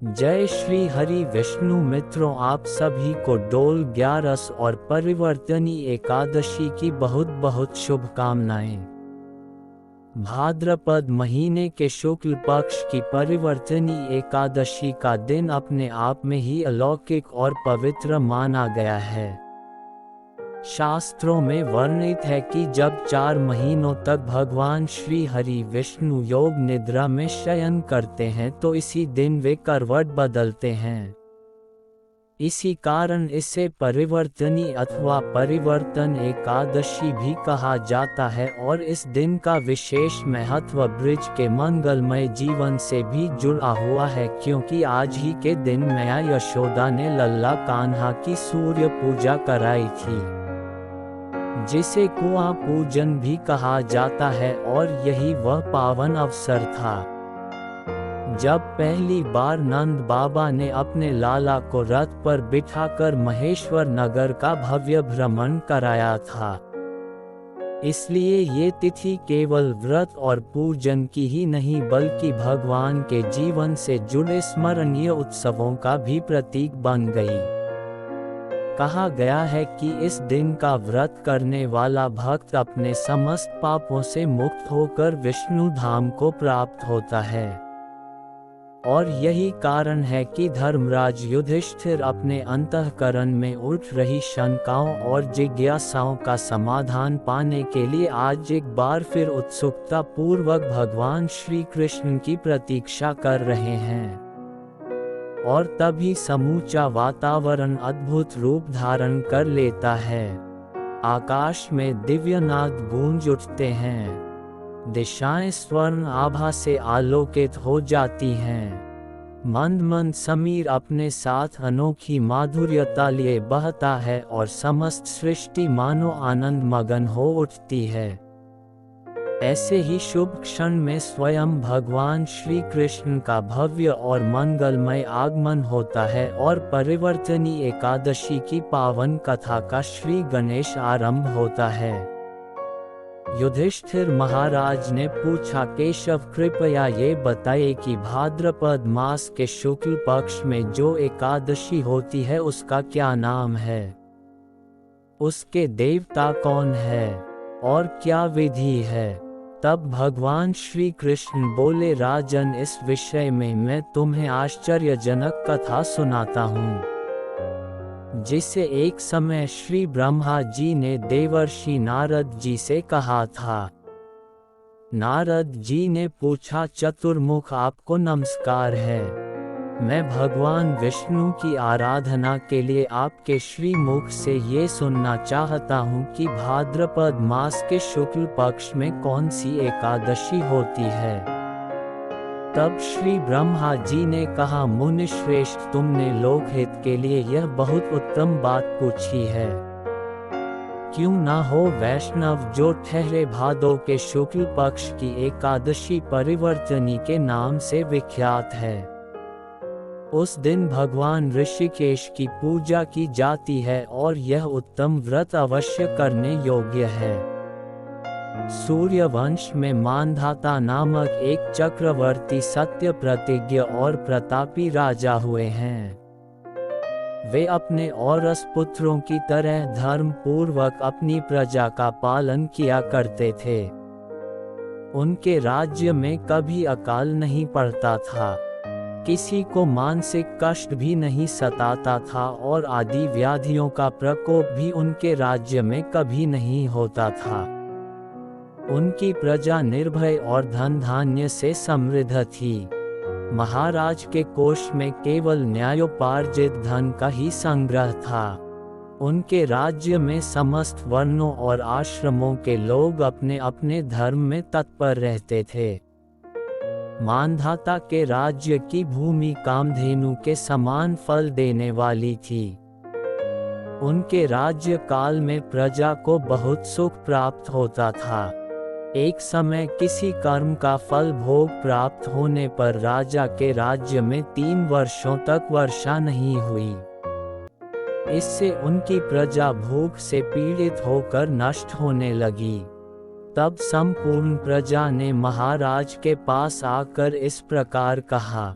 जय श्री हरि विष्णु मित्रों, आप सभी को डोल 11 और परिवर्तनी एकादशी की बहुत बहुत शुभकामनाएं। भाद्रपद महीने के शुक्ल पक्ष की परिवर्तनी एकादशी का दिन अपने आप में ही अलौकिक और पवित्र माना गया है। शास्त्रों में वर्णित है कि जब 4 महीनों तक भगवान श्री हरि विष्णु योग निद्रा में शयन करते हैं तो इसी दिन वे करवट बदलते हैं। इसी कारण इसे परिवर्तनी अथवा परिवर्तन एकादशी भी कहा जाता है और इस दिन का विशेष महत्व ब्रज के मंगलमय जीवन से भी जुड़ा हुआ है, क्योंकि आज ही के दिन मैया यशोदा ने लल्ला कान्हा की सूर्य पूजा कराई थी, जिसे कुआं पूजन भी कहा जाता है, और यही वह पावन अवसर था जब पहली बार नंद बाबा ने अपने लाला को रथ पर बिठाकर महेश्वर नगर का भव्य भ्रमण कराया था। इसलिए ये तिथि केवल व्रत और पूजन की ही नहीं बल्कि भगवान के जीवन से जुड़े स्मरणीय उत्सवों का भी प्रतीक बन गई। कहा गया है कि इस दिन का व्रत करने वाला भक्त अपने समस्त पापों से मुक्त होकर विष्णु धाम को प्राप्त होता है, और यही कारण है कि धर्मराज युधिष्ठिर अपने अंतःकरण में उठ रही शंकाओं और जिज्ञासाओं का समाधान पाने के लिए आज एक बार फिर उत्सुकता पूर्वक भगवान श्री कृष्ण की प्रतीक्षा कर रहे हैं। और तभी समूचा वातावरण अद्भुत रूप धारण कर लेता है। आकाश में दिव्यनाद गूंज उठते हैं, दिशाएं स्वर्ण आभा से आलोकित हो जाती हैं, मंद मंद समीर अपने साथ अनोखी माधुर्यता लिए बहता है और समस्त सृष्टि मानो आनंद मगन हो उठती है। ऐसे ही शुभ क्षण में स्वयं भगवान श्री कृष्ण का भव्य और मंगलमय आगमन होता है और परिवर्तनी एकादशी की पावन कथा का श्री गणेश आरंभ होता है। युधिष्ठिर महाराज ने पूछा, केशव कृपया ये बताइए कि भाद्रपद मास के शुक्ल पक्ष में जो एकादशी होती है उसका क्या नाम है, उसके देवता कौन है और क्या विधि है। तब भगवान श्री कृष्ण बोले, राजन, इस विषय में मैं तुम्हें आश्चर्यजनक कथा सुनाता हूँ, जिसे एक समय श्री ब्रह्मा जी ने देवर्षि नारद जी से कहा था। नारद जी ने पूछा, चतुर्मुख, आपको नमस्कार है। मैं भगवान विष्णु की आराधना के लिए आपके श्री मुख से ये सुनना चाहता हूँ कि भाद्रपद मास के शुक्ल पक्ष में कौन सी एकादशी होती है। तब श्री ब्रह्मा जी ने कहा, मुनिश्रेष्ठ, तुमने लोकहित के लिए यह बहुत उत्तम बात पूछी है। क्यों ना हो वैष्णव जो ठहरे भादो के शुक्ल पक्ष की एकादशी परिवर्तनी के नाम से विख्यात है। उस दिन भगवान ऋषिकेश की पूजा की जाती है और यह उत्तम व्रत अवश्य करने योग्य है। सूर्यवंश में मानधाता नामक एक चक्रवर्ती सत्य प्रतिज्ञ और प्रतापी राजा हुए हैं। वे अपने औरस पुत्रों की तरह धर्म पूर्वक अपनी प्रजा का पालन किया करते थे। उनके राज्य में कभी अकाल नहीं पड़ता था, किसी को मानसिक कष्ट भी नहीं सताता था और आदि व्याधियों का प्रकोप भी उनके राज्य में कभी नहीं होता था। उनकी प्रजा निर्भय और धन धान्य से समृद्ध थी। महाराज के कोष में केवल न्यायोपार्जित धन का ही संग्रह था। उनके राज्य में समस्त वर्णों और आश्रमों के लोग अपने अपने धर्म में तत्पर रहते थे। मानधाता के राज्य की भूमि कामधेनु के समान फल देने वाली थी। उनके राज्य काल में प्रजा को बहुत सुख प्राप्त होता था। एक समय किसी कर्म का फल भोग प्राप्त होने पर राजा के राज्य में 3 वर्षों तक वर्षा नहीं हुई। इससे उनकी प्रजा भूख से पीड़ित होकर नष्ट होने लगी। तब संपूर्ण प्रजा ने महाराज के पास आकर इस प्रकार कहा,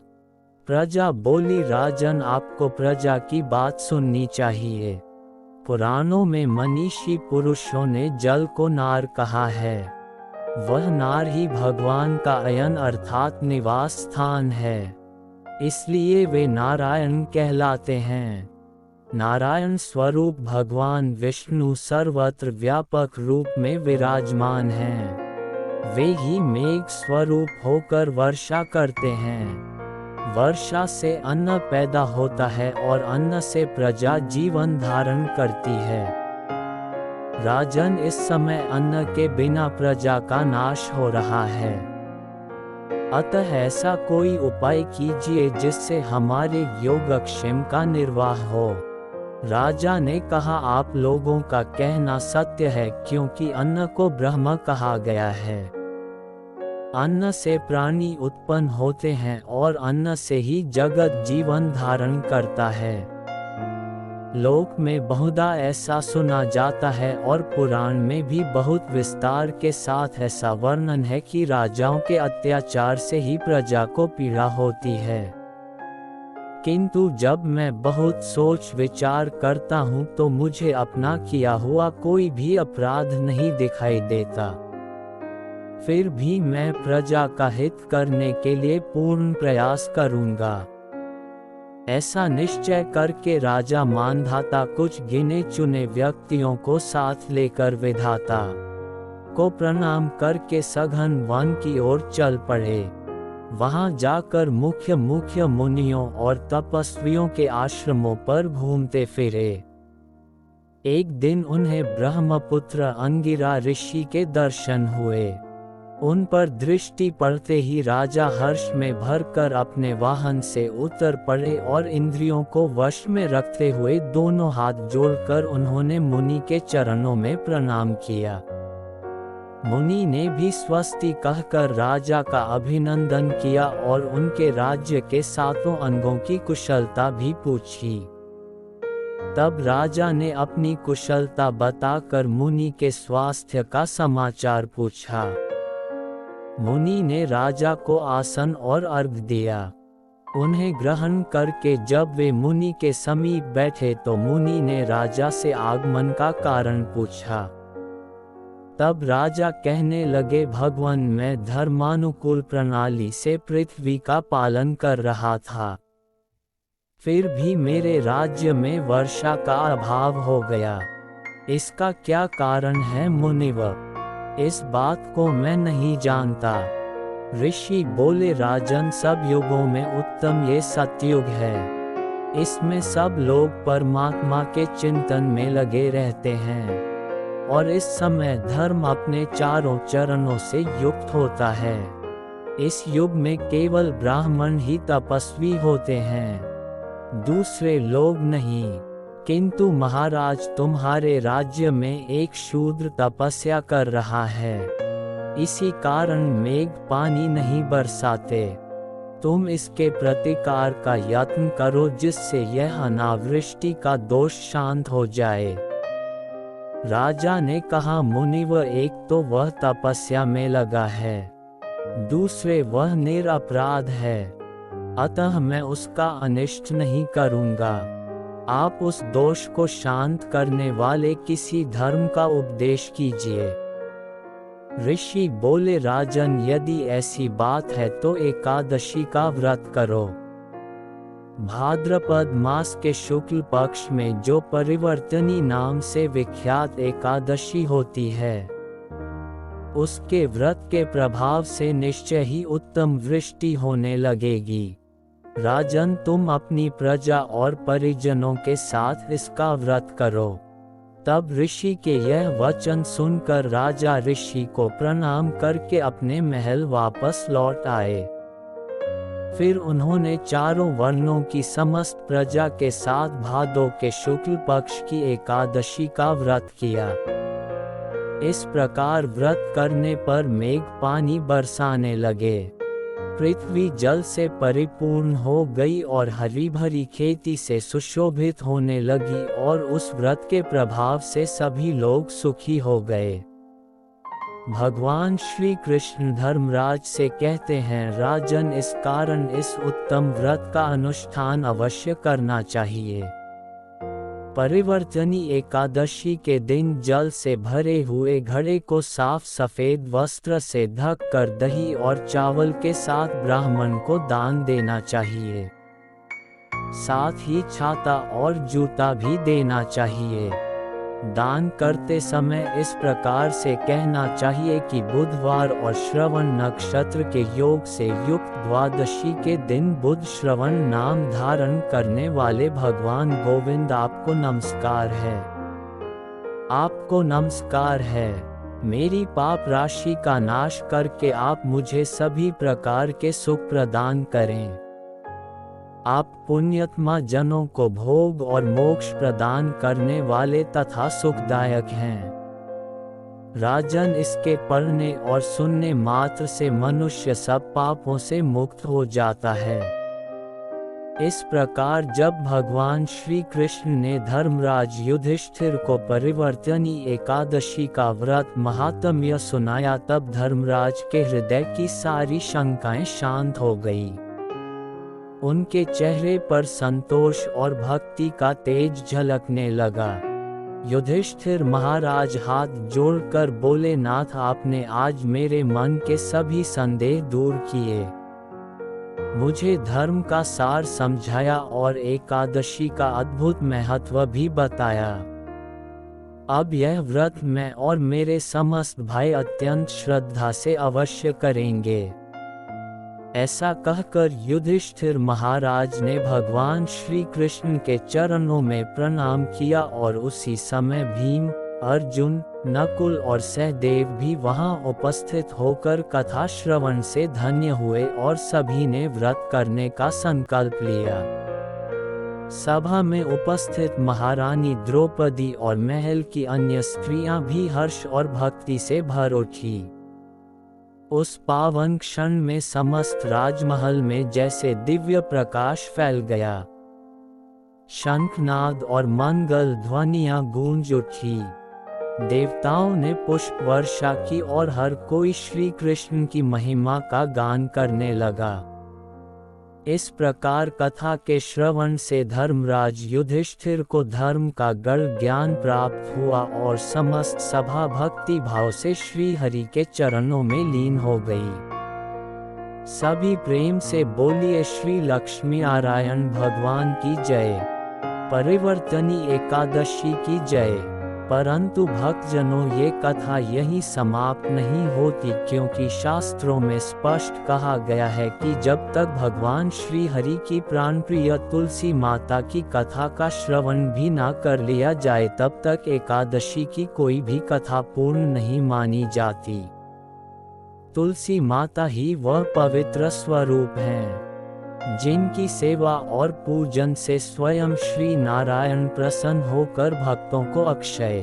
प्रजा बोली, राजन आपको प्रजा की बात सुननी चाहिए। पुराणों में मनीषी पुरुषों ने जल को नार कहा है। वह नार ही भगवान का अयन अर्थात निवास स्थान है, इसलिए वे नारायण कहलाते हैं। नारायण स्वरूप भगवान विष्णु सर्वत्र व्यापक रूप में विराजमान हैं। वे ही मेघ स्वरूप होकर वर्षा करते हैं। वर्षा से अन्न पैदा होता है और अन्न से प्रजा जीवन धारण करती है। राजन, इस समय अन्न के बिना प्रजा का नाश हो रहा है, अतः ऐसा कोई उपाय कीजिए जिससे हमारे योगक्षेम का निर्वाह हो। राजा ने कहा, आप लोगों का कहना सत्य है, क्योंकि अन्न को ब्रह्म कहा गया है। अन्न से प्राणी उत्पन्न होते हैं और अन्न से ही जगत जीवन धारण करता है। लोक में बहुधा ऐसा सुना जाता है और पुराण में भी बहुत विस्तार के साथ ऐसा वर्णन है कि राजाओं के अत्याचार से ही प्रजा को पीड़ा होती है। किंतु जब मैं बहुत सोच विचार करता हूँ तो मुझे अपना किया हुआ कोई भी अपराध नहीं दिखाई देता। फिर भी मैं प्रजा का हित करने के लिए पूर्ण प्रयास करूँगा। ऐसा निश्चय करके राजा मानधाता कुछ गिने चुने व्यक्तियों को साथ लेकर विधाता को प्रणाम करके सघन वन की ओर चल पड़े। वहां जाकर मुख्य मुख्य मुनियों और तपस्वियों के आश्रमों पर घूमते फिरे। एक दिन उन्हें ब्रह्मपुत्र अंगिरा ऋषि के दर्शन हुए। उन पर दृष्टि पड़ते ही राजा हर्ष में भरकर अपने वाहन से उतर पड़े और इंद्रियों को वश में रखते हुए दोनों हाथ जोड़कर उन्होंने मुनि के चरणों में प्रणाम किया। मुनि ने भी स्वस्ति कहकर राजा का अभिनंदन किया और उनके राज्य के सातों अंगों की कुशलता भी पूछी। तब राजा ने अपनी कुशलता बताकर मुनि के स्वास्थ्य का समाचार पूछा। मुनि ने राजा को आसन और अर्घ दिया। उन्हें ग्रहण करके जब वे मुनि के समीप बैठे तो मुनि ने राजा से आगमन का कारण पूछा। तब राजा कहने लगे, भगवान, मैं धर्मानुकूल प्रणाली से पृथ्वी का पालन कर रहा था, फिर भी मेरे राज्य में वर्षा का अभाव हो गया। इसका क्या कारण है मुनिवर? इस बात को मैं नहीं जानता। ऋषि बोले, राजन, सब युगों में उत्तम ये सतयुग है। इसमें सब लोग परमात्मा के चिंतन में लगे रहते हैं और इस समय धर्म अपने चारों चरणों से युक्त होता है। इस युग में केवल ब्राह्मण ही तपस्वी होते हैं, दूसरे लोग नहीं। किंतु महाराज, तुम्हारे राज्य में एक शूद्र तपस्या कर रहा है, इसी कारण मेघ पानी नहीं बरसाते। तुम इसके प्रतिकार का यत्न करो जिससे यह अनावृष्टि का दोष शांत हो जाए। राजा ने कहा, मुनिवर, एक तो वह तपस्या में लगा है, दूसरे वह निरपराध है, अतः मैं उसका अनिष्ट नहीं करूँगा। आप उस दोष को शांत करने वाले किसी धर्म का उपदेश कीजिए। ऋषि बोले, राजन, यदि ऐसी बात है तो एकादशी का व्रत करो। भाद्रपद मास के शुक्ल पक्ष में जो परिवर्तनी नाम से विख्यात एकादशी होती है, उसके व्रत के प्रभाव से निश्चय ही उत्तम वृष्टि होने लगेगी। राजन, तुम अपनी प्रजा और परिजनों के साथ इसका व्रत करो। तब ऋषि के यह वचन सुनकर राजा ऋषि को प्रणाम करके अपने महल वापस लौट आए। फिर उन्होंने चारों वर्णों की समस्त प्रजा के साथ भादो के शुक्ल पक्ष की एकादशी का व्रत किया। इस प्रकार व्रत करने पर मेघ पानी बरसाने लगे। पृथ्वी जल से परिपूर्ण हो गई और हरी भरी खेती से सुशोभित होने लगी और उस व्रत के प्रभाव से सभी लोग सुखी हो गए। भगवान श्री कृष्ण धर्मराज से कहते हैं, राजन, इस कारण इस उत्तम व्रत का अनुष्ठान अवश्य करना चाहिए। परिवर्तनी एकादशी के दिन जल से भरे हुए घड़े को साफ सफेद वस्त्र से ढक कर दही और चावल के साथ ब्राह्मण को दान देना चाहिए। साथ ही छाता और जूता भी देना चाहिए। दान करते समय इस प्रकार से कहना चाहिए कि बुधवार और श्रवण नक्षत्र के योग से युक्त द्वादशी के दिन बुध श्रवण नाम धारण करने वाले भगवान गोविंद आपको नमस्कार है। आपको नमस्कार है। मेरी पाप राशि का नाश करके आप मुझे सभी प्रकार के सुख प्रदान करें। आप पुण्यात्मा जनों को भोग और मोक्ष प्रदान करने वाले तथा सुखदायक हैं। राजन, इसके पढ़ने और सुनने मात्र से मनुष्य सब पापों से मुक्त हो जाता है। इस प्रकार जब भगवान श्री कृष्ण ने धर्मराज युधिष्ठिर को परिवर्तनी एकादशी का व्रत महात्म्य सुनाया, तब धर्मराज के हृदय की सारी शंकाएं शांत हो गई। उनके चेहरे पर संतोष और भक्ति का तेज झलकने लगा। युधिष्ठिर महाराज हाथ जोड़कर बोले, नाथ, आपने आज मेरे मन के सभी संदेह दूर किए, मुझे धर्म का सार समझाया और एकादशी का अद्भुत महत्व भी बताया। अब यह व्रत मैं और मेरे समस्त भाई अत्यंत श्रद्धा से अवश्य करेंगे। ऐसा कहकर युधिष्ठिर महाराज ने भगवान श्री कृष्ण के चरणों में प्रणाम किया और उसी समय भीम, अर्जुन, नकुल और सहदेव भी वहां उपस्थित होकर कथा श्रवण से धन्य हुए और सभी ने व्रत करने का संकल्प लिया। सभा में उपस्थित महारानी द्रौपदी और महल की अन्य स्त्रियां भी हर्ष और भक्ति से भर उठी। उस पावन क्षण में समस्त राजमहल में जैसे दिव्य प्रकाश फैल गया। शंखनाद और मंगल ध्वनियां गूंज उठी। देवताओं ने पुष्प वर्षा की और हर कोई श्री कृष्ण की महिमा का गान करने लगा। इस प्रकार कथा के श्रवण से धर्मराज युधिष्ठिर को धर्म का गढ़ ज्ञान प्राप्त हुआ और समस्त सभा भक्ति भाव से श्री हरि के चरणों में लीन हो गई। सभी प्रेम से बोलिए, श्री लक्ष्मी नारायण भगवान की जय, परिवर्तनी एकादशी की जय। परंतु भक्तजनों, ये कथा यहीं समाप्त नहीं होती, क्योंकि शास्त्रों में स्पष्ट कहा गया है कि जब तक भगवान श्री हरि की प्राणप्रिय तुलसी माता की कथा का श्रवण भी ना कर लिया जाए, तब तक एकादशी की कोई भी कथा पूर्ण नहीं मानी जाती। तुलसी माता ही वह पवित्र स्वरूप हैं जिनकी सेवा और पूजन से स्वयं श्री नारायण प्रसन्न होकर भक्तों को अक्षय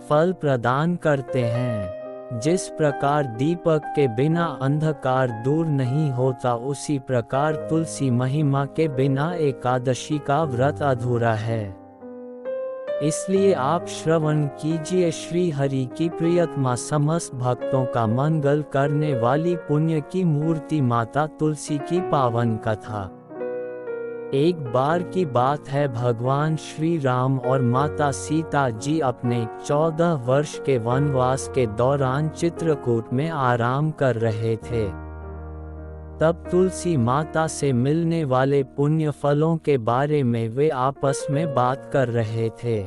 फल प्रदान करते हैं। जिस प्रकार दीपक के बिना अंधकार दूर नहीं होता, उसी प्रकार तुलसी महिमा के बिना एकादशी का व्रत अधूरा है। इसलिए आप श्रवण कीजिए श्री हरि की प्रियतमा समस्त भक्तों का मंगल करने वाली पुण्य की मूर्ति माता तुलसी की पावन कथा। एक बार की बात है, भगवान श्री राम और माता सीता जी अपने 14 वर्ष के वनवास के दौरान चित्रकूट में आराम कर रहे थे। तब तुलसी माता से मिलने वाले पुण्य फलों के बारे में वे आपस में बात कर रहे थे।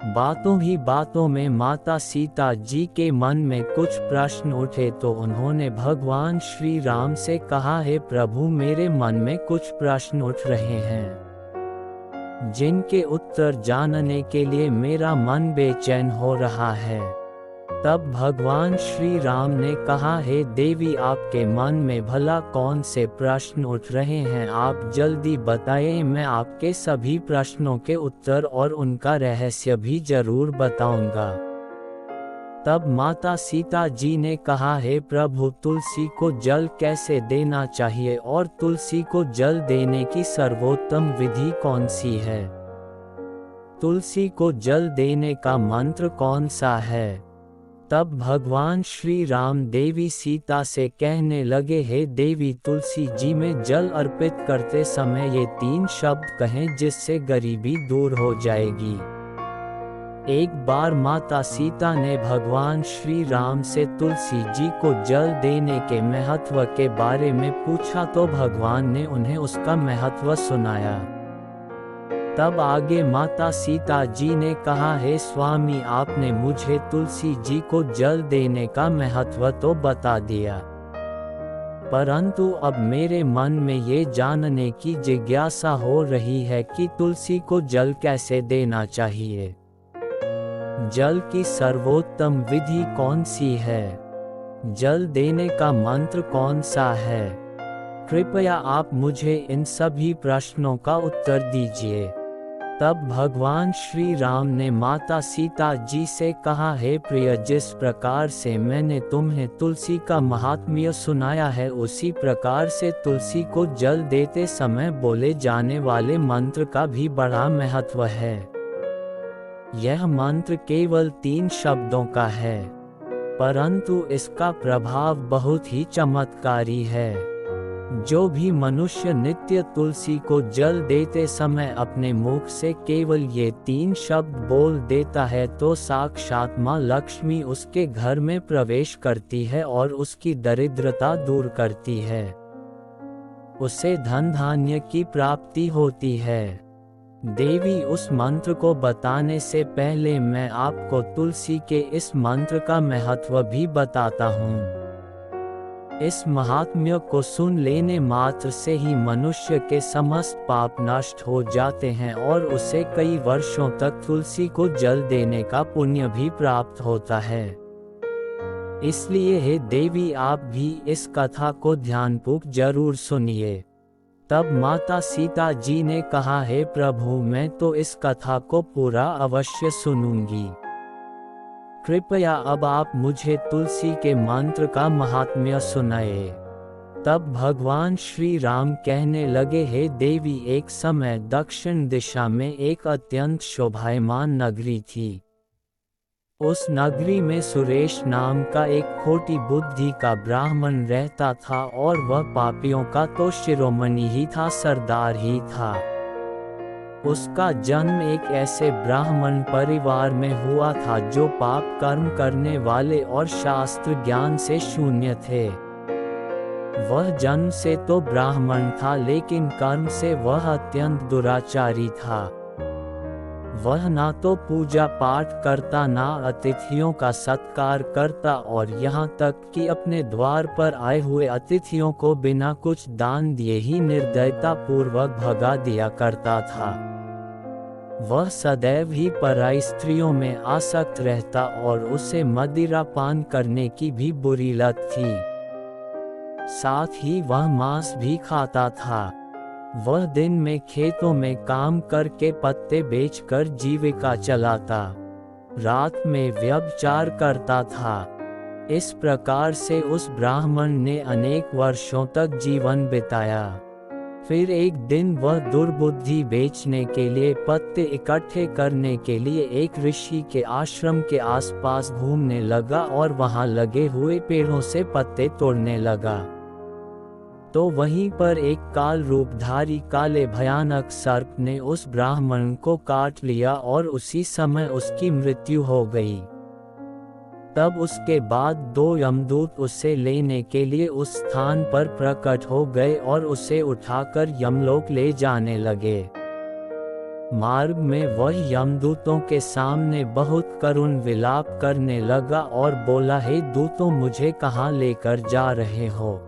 बातों ही बातों में माता सीता जी के मन में कुछ प्रश्न उठे, तो उन्होंने भगवान श्री राम से कहा, हे प्रभु, मेरे मन में कुछ प्रश्न उठ रहे हैं जिनके उत्तर जानने के लिए मेरा मन बेचैन हो रहा है। तब भगवान श्री राम ने कहा, हे देवी, आपके मन में भला कौन से प्रश्न उठ रहे हैं? आप जल्दी बताएं, मैं आपके सभी प्रश्नों के उत्तर और उनका रहस्य भी जरूर बताऊंगा। तब माता सीता जी ने कहा, हे प्रभु, तुलसी को जल कैसे देना चाहिए और तुलसी को जल देने की सर्वोत्तम विधि कौन सी है? तुलसी को जल देने का मंत्र कौन सा है? तब भगवान श्री राम देवी सीता से कहने लगे, हे देवी, तुलसी जी में जल अर्पित करते समय ये 3 शब्द कहें जिससे गरीबी दूर हो जाएगी। एक बार माता सीता ने भगवान श्री राम से तुलसी जी को जल देने के महत्व के बारे में पूछा तो भगवान ने उन्हें उसका महत्व सुनाया। तब आगे माता सीता जी ने कहा, हे स्वामी, आपने मुझे तुलसी जी को जल देने का महत्व तो बता दिया, परंतु अब मेरे मन में ये जानने की जिज्ञासा हो रही है कि तुलसी को जल कैसे देना चाहिए। जल की सर्वोत्तम विधि कौन सी है? जल देने का मंत्र कौन सा है? कृपया आप मुझे इन सभी प्रश्नों का उत्तर दीजिए। तब भगवान श्री राम ने माता सीता जी से कहा, हे प्रिय, जिस प्रकार से मैंने तुम्हें तुलसी का महात्म्य सुनाया है, उसी प्रकार से तुलसी को जल देते समय बोले जाने वाले मंत्र का भी बड़ा महत्व है। यह मंत्र केवल 3 शब्दों का है, परंतु इसका प्रभाव बहुत ही चमत्कारी है। जो भी मनुष्य नित्य तुलसी को जल देते समय अपने मुख से केवल ये 3 शब्द बोल देता है तो साक्षात माँ लक्ष्मी उसके घर में प्रवेश करती है और उसकी दरिद्रता दूर करती है। उसे धन धान्य की प्राप्ति होती है। देवी, उस मंत्र को बताने से पहले मैं आपको तुलसी के इस मंत्र का महत्व भी बताता हूँ। इस महात्म्य को सुन लेने मात्र से ही मनुष्य के समस्त पाप नष्ट हो जाते हैं और उसे कई वर्षों तक तुलसी को जल देने का पुण्य भी प्राप्त होता है। इसलिए हे देवी, आप भी इस कथा को ध्यानपूर्वक जरूर सुनिए। तब माता सीता जी ने कहा, हे प्रभु, मैं तो इस कथा को पूरा अवश्य सुनूंगी। कृपया अब आप मुझे तुलसी के मंत्र का महात्म्य सुनाए। तब भगवान श्री राम कहने लगे, हे देवी, एक समय दक्षिण दिशा में एक अत्यंत शोभायमान नगरी थी। उस नगरी में सुरेश नाम का एक खोटी बुद्धि का ब्राह्मण रहता था और वह पापियों का तो शिरोमणि ही था, सरदार ही था। उसका जन्म एक ऐसे ब्राह्मण परिवार में हुआ था जो पाप कर्म करने वाले और शास्त्र ज्ञान से शून्य थे। वह जन्म से तो ब्राह्मण था, लेकिन कर्म से वह अत्यंत दुराचारी था। वह ना तो पूजा पाठ करता, ना अतिथियों का सत्कार करता और यहाँ तक कि अपने द्वार पर आए हुए अतिथियों को बिना कुछ दान दिए ही निर्दयता पूर्वक भगा दिया करता था। वह सदैव ही पराई स्त्रियों में आसक्त रहता और उसे मदिरा पान करने की भी बुरी लत थी। साथ ही वह मांस भी खाता था। वह दिन में खेतों में काम करके पत्ते बेचकर जीविका चलाता, रात में व्यभिचार करता था। इस प्रकार से उस ब्राह्मण ने अनेक वर्षों तक जीवन बिताया। फिर एक दिन वह दुर्बुद्धि बेचने के लिए पत्ते इकट्ठे करने के लिए एक ऋषि के आश्रम के आसपास घूमने लगा और वहां लगे हुए पेड़ों से पत्ते तोड़ने लगा। तो वहीं पर एक काल रूपधारी काले भयानक सर्प ने उस ब्राह्मण को काट लिया और उसी समय उसकी मृत्यु हो गई। तब उसके बाद 2 यमदूत उसे लेने के लिए उस स्थान पर प्रकट हो गए और उसे उठाकर यमलोक ले जाने लगे। मार्ग में वह यमदूतों के सामने बहुत करुण विलाप करने लगा और बोला, हे दूतों, मुझे कहाँ लेकर जा रहे हो?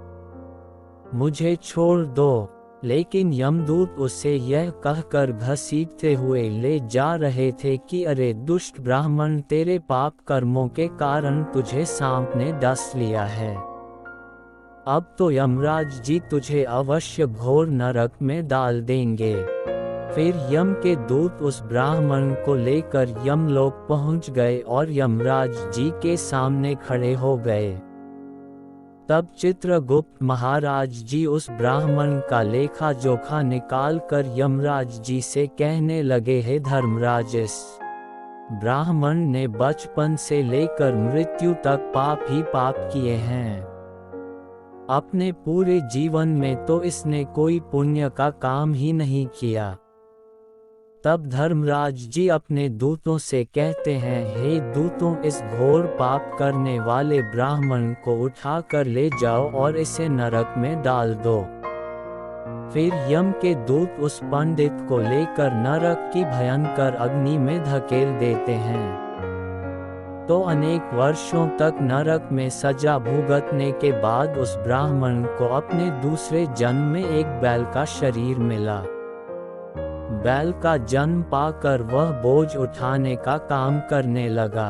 मुझे छोड़ दो। लेकिन यमदूत उसे यह कहकर घसीटते हुए ले जा रहे थे कि अरे दुष्ट ब्राह्मण, तेरे पाप कर्मों के कारण तुझे सांप ने डस लिया है। अब तो यमराज जी तुझे अवश्य घोर नरक में डाल देंगे। फिर यम के दूत उस ब्राह्मण को लेकर यमलोक पहुंच गए और यमराज जी के सामने खड़े हो गए। तब चित्रगुप्त महाराज जी उस ब्राह्मण का लेखा जोखा निकाल कर यमराज जी से कहने लगे, हे धर्मराज, इस ब्राह्मण ने बचपन से लेकर मृत्यु तक पाप ही पाप किए हैं। अपने पूरे जीवन में तो इसने कोई पुण्य का काम ही नहीं किया। तब धर्मराज जी अपने दूतों से कहते हैं, हे दूतों, इस घोर पाप करने वाले ब्राह्मण को उठा कर ले जाओ और इसे नरक में डाल दो। फिर यम के दूत उस पंडित को लेकर नरक की भयंकर अग्नि में धकेल देते हैं। तो अनेक वर्षों तक नरक में सजा भुगतने के बाद उस ब्राह्मण को अपने दूसरे जन्म में एक बैल का शरीर मिला। बैल का जन्म पाकर वह बोझ उठाने का काम करने लगा।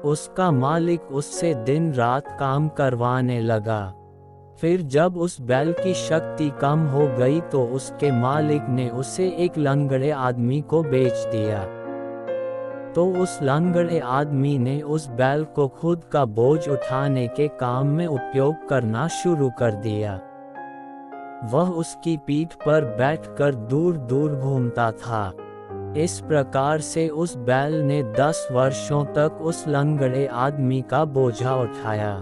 उसका मालिक उससे दिन रात काम करवाने लगा। फिर जब उस बैल की शक्ति कम हो गई तो उसके मालिक ने उसे एक लंगड़े आदमी को बेच दिया। तो उस लंगड़े आदमी ने उस बैल को खुद का बोझ उठाने के काम में उपयोग करना शुरू कर दिया। वह उसकी पीठ पर बैठकर दूर दूर घूमता था। इस प्रकार से उस बैल ने 10 वर्षों तक उस लंगड़े आदमी का बोझा उठाया।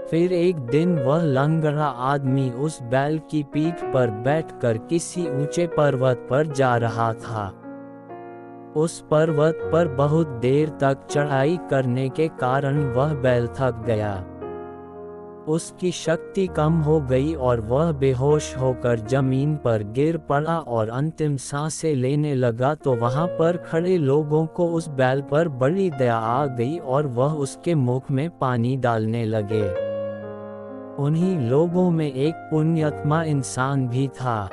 फिर एक दिन वह लंगड़ा आदमी उस बैल की पीठ पर बैठकर किसी ऊंचे पर्वत पर जा रहा था। उस पर्वत पर बहुत देर तक चढ़ाई करने के कारण वह बैल थक गया। उसकी शक्ति कम हो गई और वह बेहोश होकर जमीन पर गिर पड़ा और अंतिम सांसें लेने लगा। तो वहां पर खड़े लोगों को उस बैल पर बड़ी दया आ गई और वह उसके मुख में पानी डालने लगे। उन्हीं लोगों में एक पुण्यात्मा इंसान भी था।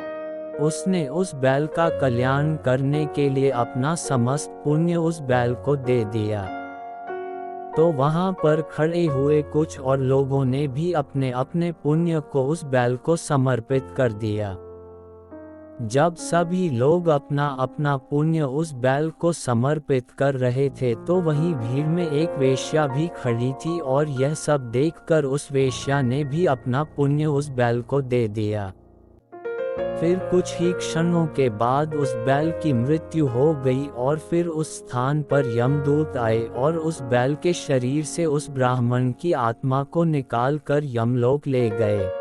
उसने उस बैल का कल्याण करने के लिए अपना समस्त पुण्य उस बैल को दे दिया। तो वहां पर खड़े हुए कुछ और लोगों ने भी अपने अपने पुण्य को उस बैल को समर्पित कर दिया। जब सभी लोग अपना अपना पुण्य उस बैल को समर्पित कर रहे थे तो वहीं भीड़ में एक वेश्या भी खड़ी थी और यह सब देखकर उस वेश्या ने भी अपना पुण्य उस बैल को दे दिया। फिर कुछ ही क्षणों के बाद उस बैल की मृत्यु हो गई और फिर उस स्थान पर यमदूत आए और उस बैल के शरीर से उस ब्राह्मण की आत्मा को निकाल कर यमलोक ले गए।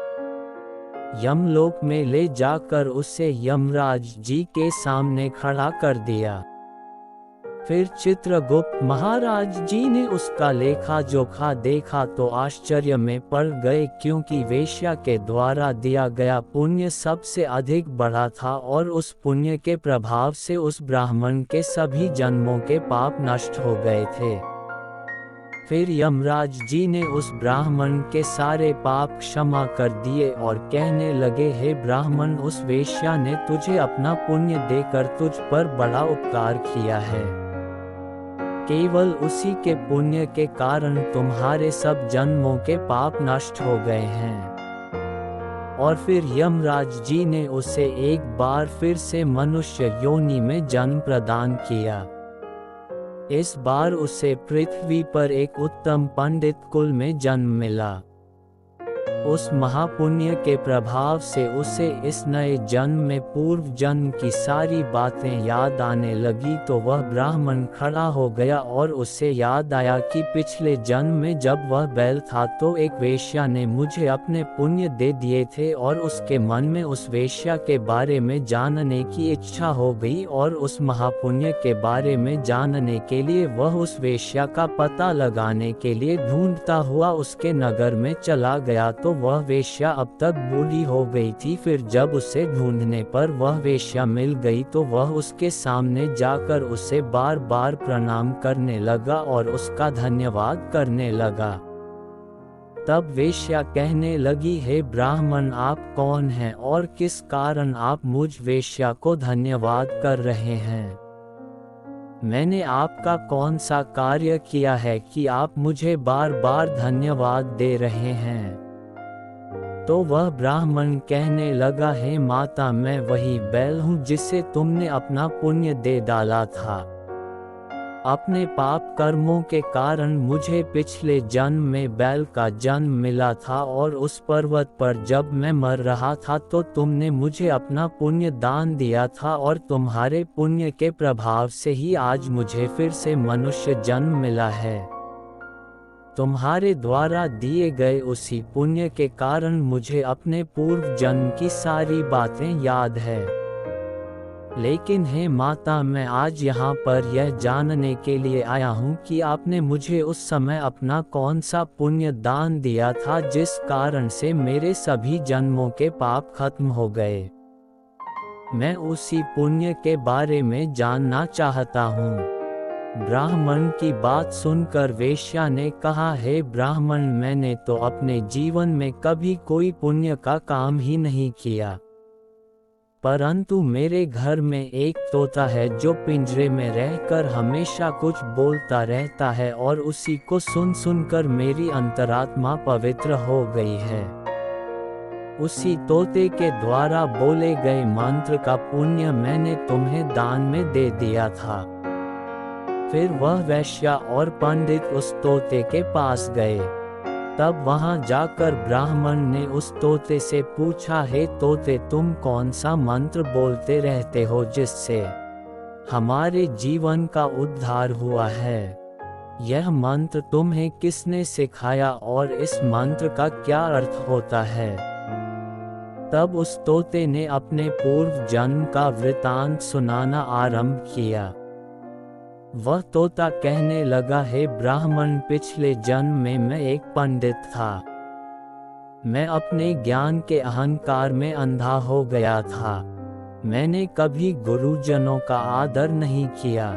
यमलोक में ले जाकर उसे यमराज जी के सामने खड़ा कर दिया। फिर चित्रगुप्त महाराज जी ने उसका लेखा जोखा देखा तो आश्चर्य में पड़ गए, क्योंकि वेश्या के द्वारा दिया गया पुण्य सबसे अधिक बड़ा था और उस पुण्य के प्रभाव से उस ब्राह्मण के सभी जन्मों के पाप नष्ट हो गए थे। फिर यमराज जी ने उस ब्राह्मण के सारे पाप क्षमा कर दिए और कहने लगे, हे ब्राह्मण, उस वेश्या ने तुझे अपना पुण्य देकर तुझ पर बड़ा उपकार किया है। केवल उसी के पुण्य के कारण तुम्हारे सब जन्मों के पाप नष्ट हो गए हैं। और फिर यमराज जी ने उसे एक बार फिर से मनुष्य योनि में जन्म प्रदान किया। इस बार उसे पृथ्वी पर एक उत्तम पंडित कुल में जन्म मिला। उस महापुण्य के प्रभाव से उसे इस नए जन्म में पूर्व जन्म की सारी बातें याद आने लगी। तो वह ब्राह्मण खड़ा हो गया और उसे याद आया कि पिछले जन्म में जब वह बैल था तो एक वेश्या ने मुझे अपने पुण्य दे दिए थे, और उसके मन में उस वेश्या के बारे में जानने की इच्छा हो गई और उस महापुण्य के बारे में जानने के लिए वह उस वेश्या का पता लगाने के लिए ढूंढता हुआ उसके नगर में चला गया। तो वह वेश्या अब तक बूढ़ी हो गई थी। फिर जब उसे ढूंढने पर वह वेश्या मिल गई तो वह उसके सामने जाकर उसे बार बार प्रणाम करने लगा और उसका धन्यवाद करने लगा। तब वेश्या कहने लगी, हे ब्राह्मण, आप कौन हैं और किस कारण आप मुझ वेश्या को धन्यवाद कर रहे हैं? मैंने आपका कौन सा कार्य किया है कि आप मुझे बार बार धन्यवाद दे रहे हैं? तो वह ब्राह्मण कहने लगा, हे माता, मैं वही बैल हूँ जिसे तुमने अपना पुण्य दे डाला था। अपने पाप कर्मों के कारण मुझे पिछले जन्म में बैल का जन्म मिला था, और उस पर्वत पर जब मैं मर रहा था तो तुमने मुझे अपना पुण्य दान दिया था, और तुम्हारे पुण्य के प्रभाव से ही आज मुझे फिर से मनुष्य जन्म मिला है। तुम्हारे द्वारा दिए गए उसी पुण्य के कारण मुझे अपने पूर्व जन्म की सारी बातें याद है। लेकिन हे माता, मैं आज यहाँ पर यह जानने के लिए आया हूँ कि आपने मुझे उस समय अपना कौन सा पुण्य दान दिया था जिस कारण से मेरे सभी जन्मों के पाप खत्म हो गए। मैं उसी पुण्य के बारे में जानना चाहता हूँ। ब्राह्मण की बात सुनकर वेश्या ने कहा, हे ब्राह्मण, मैंने तो अपने जीवन में कभी कोई पुण्य का काम ही नहीं किया, परंतु मेरे घर में एक तोता है जो पिंजरे में रहकर हमेशा कुछ बोलता रहता है, और उसी को सुन सुनकर मेरी अंतरात्मा पवित्र हो गई है। उसी तोते के द्वारा बोले गए मंत्र का पुण्य मैंने तुम्हें दान में दे दिया था। फिर वह वैश्या और पंडित उस तोते के पास गए। तब वहां जाकर ब्राह्मण ने उस तोते से पूछा, हे तोते, तुम कौन सा मंत्र बोलते रहते हो जिससे हमारे जीवन का उद्धार हुआ है? यह मंत्र तुम्हें किसने सिखाया और इस मंत्र का क्या अर्थ होता है? तब उस तोते ने अपने पूर्व जन्म का वृतांत सुनाना आरंभ किया। वह तोता कहने लगा, हे ब्राह्मण, पिछले जन्म में मैं एक पंडित था। मैं अपने ज्ञान के अहंकार में अंधा हो गया था। मैंने कभी गुरुजनों का आदर नहीं किया,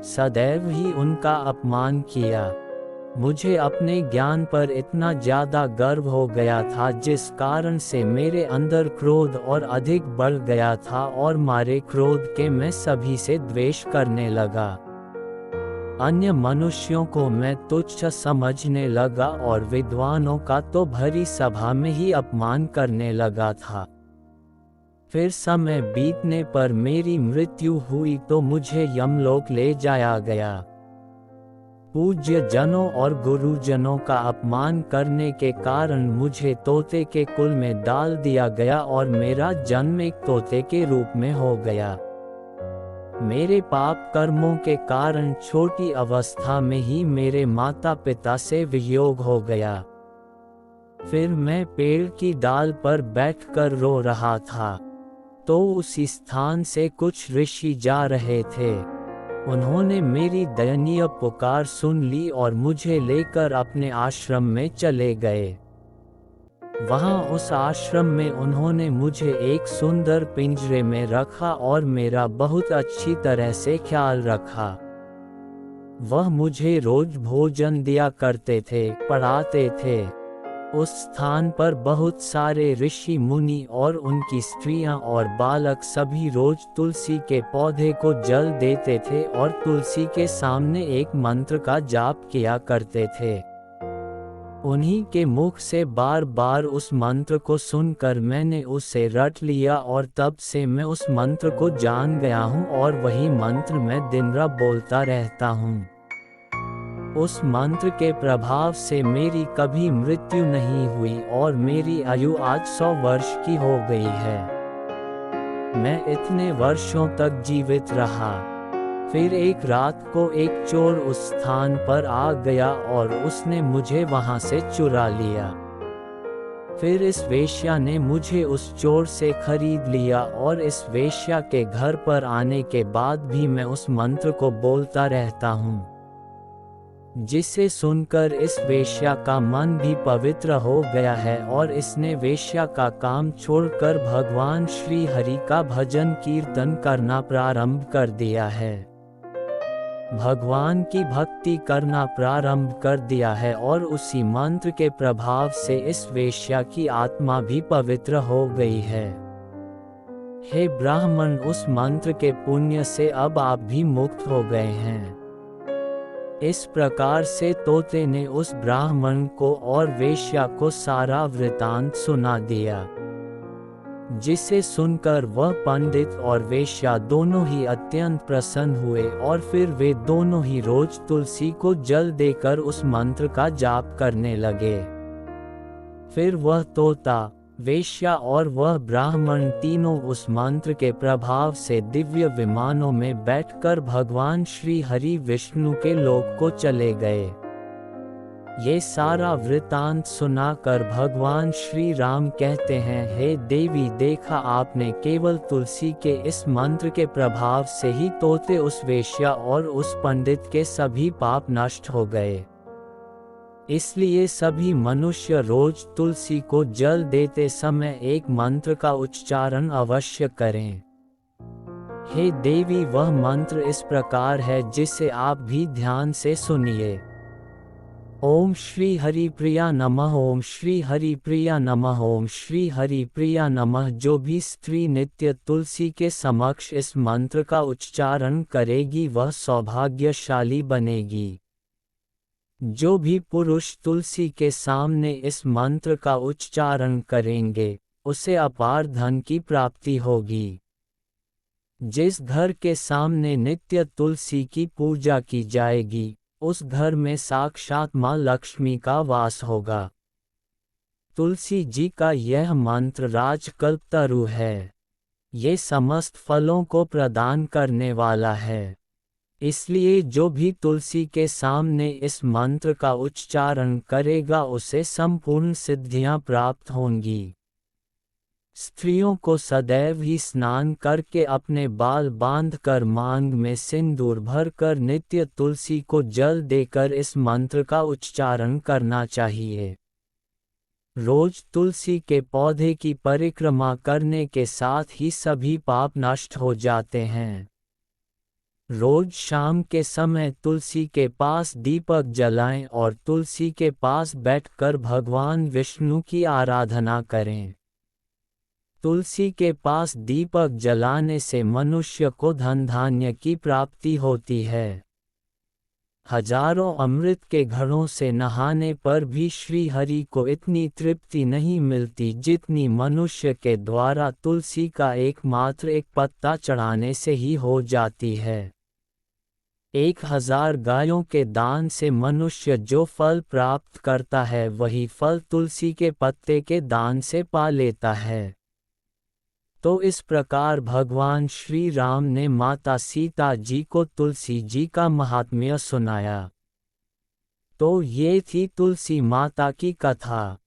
सदैव ही उनका अपमान किया। मुझे अपने ज्ञान पर इतना ज्यादा गर्व हो गया था जिस कारण से मेरे अंदर क्रोध और अधिक बढ़ गया था, और मारे क्रोध के मैं सभी से द्वेष करने लगा। अन्य मनुष्यों को मैं तुच्छ समझने लगा और विद्वानों का तो भरी सभा में ही अपमान करने लगा था। फिर समय बीतने पर मेरी मृत्यु हुई तो मुझे यमलोक ले जाया गया। पूज्य जनों और गुरुजनों का अपमान करने के कारण मुझे तोते के कुल में डाल दिया गया और मेरा जन्म एक तोते के रूप में हो गया। मेरे पाप कर्मों के कारण छोटी अवस्था में ही मेरे माता पिता से वियोग हो गया। फिर मैं पेड़ की डाल पर बैठकर रो रहा था, तो उसी स्थान से कुछ ऋषि जा रहे थे। उन्होंने मेरी दयनीय पुकार सुन ली और मुझे लेकर अपने आश्रम में चले गए। वहां उस आश्रम में उन्होंने मुझे एक सुंदर पिंजरे में रखा और मेरा बहुत अच्छी तरह से ख्याल रखा। वह मुझे रोज भोजन दिया करते थे, पढ़ाते थे। उस स्थान पर बहुत सारे ऋषि मुनि और उनकी स्त्रियां और बालक सभी रोज तुलसी के पौधे को जल देते थे और तुलसी के सामने एक मंत्र का जाप किया करते थे। उन्हीं के मुख से बार बार उस मंत्र को सुनकर मैंने उसे रट लिया और तब से मैं उस मंत्र को जान गया हूँ और वही मंत्र मैं दिन रात बोलता रहता हूँ। उस मंत्र के प्रभाव से मेरी कभी मृत्यु नहीं हुई और मेरी आयु आज 100 वर्ष की हो गई है। मैं इतने वर्षों तक जीवित रहा। फिर एक रात को एक चोर उस स्थान पर आ गया और उसने मुझे वहां से चुरा लिया। फिर इस वेश्या ने मुझे उस चोर से खरीद लिया और इस वेश्या के घर पर आने के बाद भी मैं उस मंत्र को बोलता रहता हूँ, जिसे सुनकर इस वेश्या का मन भी पवित्र हो गया है और इसने वेश्या का काम छोड़कर भगवान श्री हरि का भजन कीर्तन करना प्रारंभ कर दिया है। भगवान की भक्ति करना प्रारंभ कर दिया है और उसी मंत्र के प्रभाव से इस वेश्या की आत्मा भी पवित्र हो गई है। हे ब्राह्मण, उस मंत्र के पुण्य से अब आप भी मुक्त हो गए हैं। इस प्रकार से तोते ने उस ब्राह्मण को और वेश्या को सारा वृतांत सुना दिया। जिसे सुनकर वह पंडित और वेश्या दोनों ही अत्यंत प्रसन्न हुए और फिर वे दोनों ही रोज तुलसी को जल देकर उस मंत्र का जाप करने लगे। फिर वह तोता, वेश्या और वह ब्राह्मण तीनों उस मंत्र के प्रभाव से दिव्य विमानों में बैठकर भगवान श्री हरि विष्णु के लोक को चले गए। ये सारा वृतांत सुनाकर भगवान श्री राम कहते हैं, हे देवी, देखा आपने, केवल तुलसी के इस मंत्र के प्रभाव से ही तोते, उस वेश्या और उस पंडित के सभी पाप नष्ट हो गए। इसलिए सभी मनुष्य रोज तुलसी को जल देते समय एक मंत्र का उच्चारण अवश्य करें। हे देवी, वह मंत्र इस प्रकार है जिसे आप भी ध्यान से सुनिए। ओम श्री हरि प्रिया नमः, ओम श्री हरि प्रिया नमः, ओम श्री हरि प्रिया नमः। जो भी स्त्री नित्य तुलसी के समक्ष इस मंत्र का उच्चारण करेगी वह सौभाग्यशाली बनेगी। जो भी पुरुष तुलसी के सामने इस मंत्र का उच्चारण करेंगे उसे अपार धन की प्राप्ति होगी। जिस घर के सामने नित्य तुलसी की पूजा की जाएगी उस घर में साक्षात माँ लक्ष्मी का वास होगा। तुलसी जी का यह मंत्र राजकल्पतरु है। ये समस्त फलों को प्रदान करने वाला है। इसलिए जो भी तुलसी के सामने इस मंत्र का उच्चारण करेगा उसे संपूर्ण सिद्धियां प्राप्त होंगी। स्त्रियों को सदैव ही स्नान करके अपने बाल बांधकर मांग में सिंदूर भरकर नित्य तुलसी को जल देकर इस मंत्र का उच्चारण करना चाहिए। रोज तुलसी के पौधे की परिक्रमा करने के साथ ही सभी पाप नष्ट हो जाते हैं। रोज शाम के समय तुलसी के पास दीपक जलाएं और तुलसी के पास बैठकर भगवान विष्णु की आराधना करें। तुलसी के पास दीपक जलाने से मनुष्य को धन धान्य की प्राप्ति होती है। हजारों अमृत के घड़ों से नहाने पर भी श्री हरि को इतनी तृप्ति नहीं मिलती जितनी मनुष्य के द्वारा तुलसी का एकमात्र एक पत्ता चढ़ाने से ही हो जाती है। 1000 गायों के दान से मनुष्य जो फल प्राप्त करता है वही फल तुलसी के पत्ते के दान से पा लेता है। तो इस प्रकार भगवान श्री राम ने माता सीता जी को तुलसी जी का महात्म्य सुनाया। तो ये थी तुलसी माता की कथा।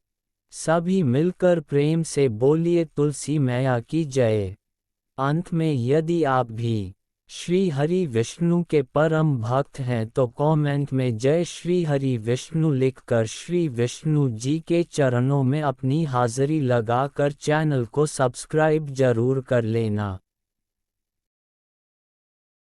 सभी मिलकर प्रेम से बोलिए तुलसी मैया की जय। अंत में यदि आप भी श्री हरि विष्णु के परम भक्त हैं तो कमेंट में जय श्री हरि विष्णु लिखकर श्री विष्णु जी के चरणों में अपनी हाजिरी लगाकर चैनल को सब्सक्राइब जरूर कर लेना।